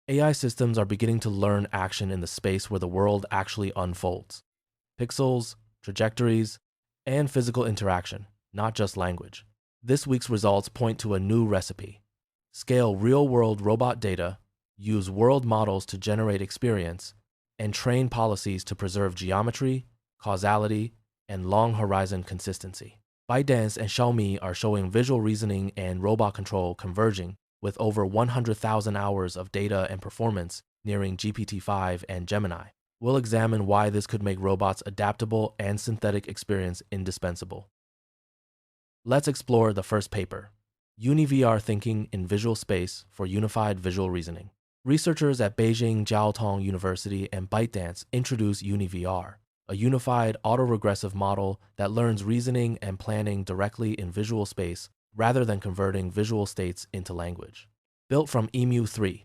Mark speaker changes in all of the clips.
Speaker 1: AI systems are beginning to learn action in the space where the world actually unfolds. Pixels, trajectories, and physical interaction, not just language. This week's results point to a new recipe. Scale real-world robot data, use world models to generate experience, and train policies to preserve geometry, causality, and long-horizon consistency. ByteDance and Xiaomi are showing visual reasoning and robot control converging with over 100,000 hours of data and performance nearing GPT-5 and Gemini. We'll examine why this could make robots' adaptable and synthetic experience indispensable. Let's explore the first paper, UniVR Thinking in Visual Space for Unified Visual Reasoning. Researchers at Beijing Jiaotong University and ByteDance introduced UniVR, a unified autoregressive model that learns reasoning and planning directly in visual space rather than converting visual states into language. Built from EMU3,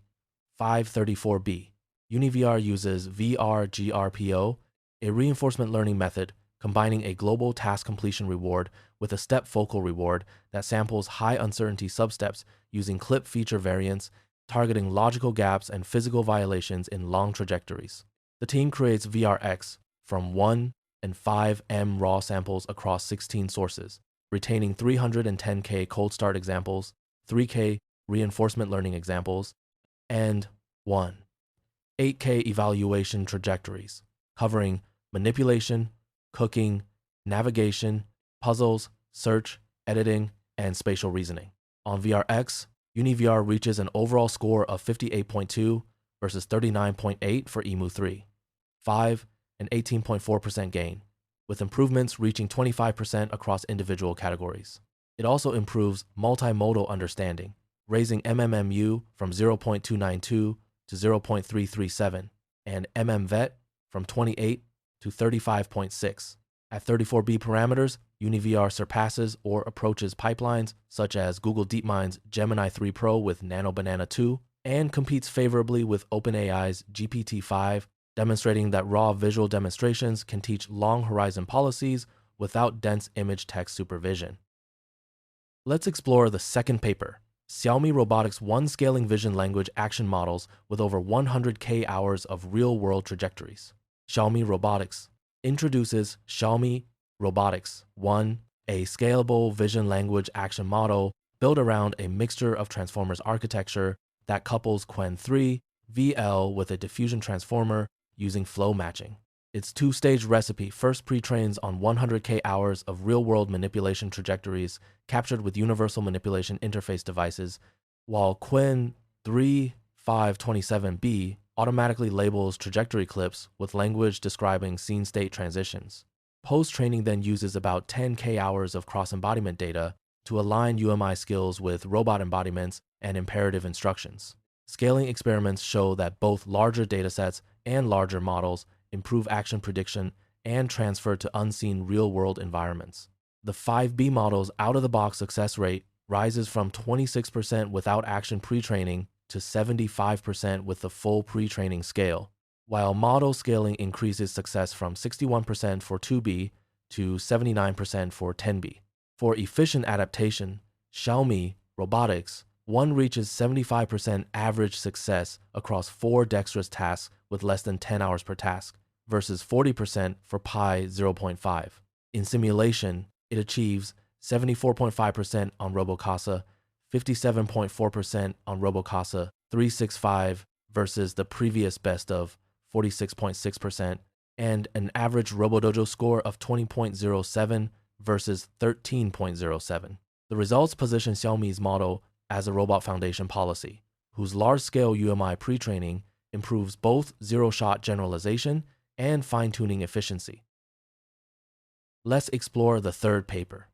Speaker 1: 534B, UniVR uses VRGRPO, a reinforcement learning method combining a global task completion reward with a step focal reward that samples high uncertainty substeps using clip feature variants, targeting logical gaps and physical violations in long trajectories. The team creates VRX from 1 and 5M raw samples across 16 sources, retaining 310K cold start examples, 3K reinforcement learning examples, and 8K evaluation trajectories, covering manipulation, cooking, navigation, puzzles, search, editing, and spatial reasoning. On VRX, UniVR reaches an overall score of 58.2 versus 39.8 for EMU3, 5 and 18.4% gain, with improvements reaching 25% across individual categories. It also improves multimodal understanding, raising MMMU from 0.292 to 0.337, and MMVET from 28 to 35.6. At 34B parameters, UniVR surpasses or approaches pipelines such as Google DeepMind's Gemini 3 Pro with NanoBanana 2, and competes favorably with OpenAI's GPT-5, demonstrating that raw visual demonstrations can teach long horizon policies without dense image text supervision. Let's explore the second paper, Xiaomi Robotics One-Scaling Vision Language Action Models with over 100K hours of real-world trajectories. Xiaomi Robotics introduces Xiaomi Robotics One, a scalable vision language action model built around a mixture of transformers architecture that couples Qwen 3 VL with a diffusion transformer using flow matching. Its two-stage recipe first pre-trains on 100K hours of real-world manipulation trajectories captured with universal manipulation interface devices, while Qwen 3 527B automatically labels trajectory clips with language describing scene state transitions. Post-training then uses about 10K hours of cross-embodiment data to align UMI skills with robot embodiments and imperative instructions. Scaling experiments show that both larger datasets and larger models improve action prediction and transfer to unseen real-world environments. The 5B model's out-of-the-box success rate rises from 26% without action pre-training to 75% with the full pre-training scale, while model scaling increases success from 61% for 2B to 79% for 10B. For efficient adaptation, Xiaomi Robotics One reaches 75% average success across 4 dexterous tasks with less than 10 hours per task, versus 40% for Pi 0.5. In simulation, it achieves 74.5% on RoboCasa, 57.4% on RoboCasa 365 versus the previous best of 46.6%, and an average RoboDojo score of 20.07 versus 13.07. The results position Xiaomi's model as a robot foundation policy, whose large-scale UMI pre-training improves both zero-shot generalization and fine-tuning efficiency. Let's explore the third paper,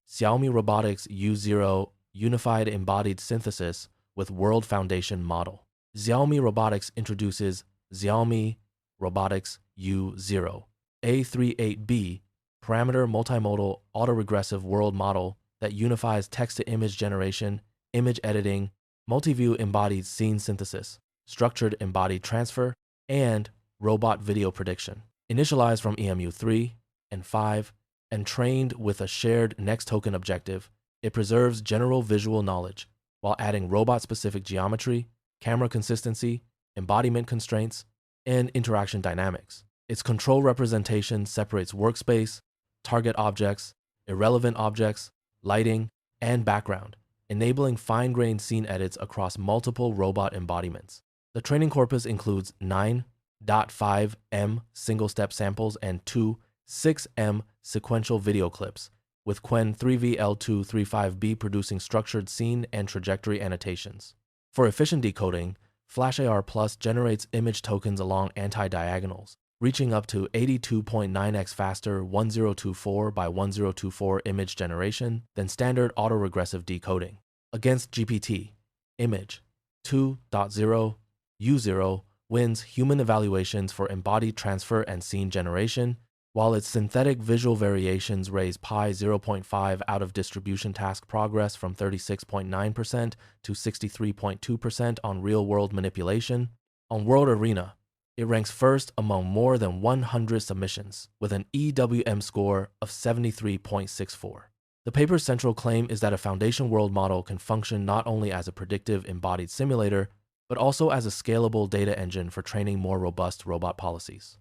Speaker 1: Xiaomi Robotics U0 Unified Embodied Synthesis with World Foundation Model. Xiaomi Robotics introduces Xiaomi Robotics U0, A38B, parameter multimodal autoregressive world model that unifies text-to-image generation, image editing, multi-view embodied scene synthesis, structured embodied transfer, and robot video prediction. Initialized from EMU3 and 5 and trained with a shared next token objective, it preserves general visual knowledge while adding robot-specific geometry, camera consistency, embodiment constraints, and interaction dynamics. Its control representation separates workspace, target objects, irrelevant objects, lighting, and background, enabling fine-grained scene edits across multiple robot embodiments. The training corpus includes 9.5M single-step samples and two 6M sequential video clips, with Qwen 3VL235B producing structured scene and trajectory annotations. For efficient decoding, FlashAR Plus generates image tokens along anti-diagonals, reaching up to 82.9x faster 1024 by 1024 image generation than standard autoregressive decoding. Against GPT, Image 2.0 U0 wins human evaluations for embodied transfer and scene generation, while its synthetic visual variations raise Pi 0.5 out of distribution task progress from 36.9% to 63.2% on real-world manipulation. On World Arena, it ranks first among more than 100 submissions, with an EWM score of 73.64. The paper's central claim is that a foundation world model can function not only as a predictive embodied simulator, but also as a scalable data engine for training more robust robot policies.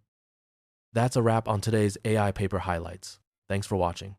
Speaker 1: That's a wrap on today's AI paper highlights. Thanks for watching.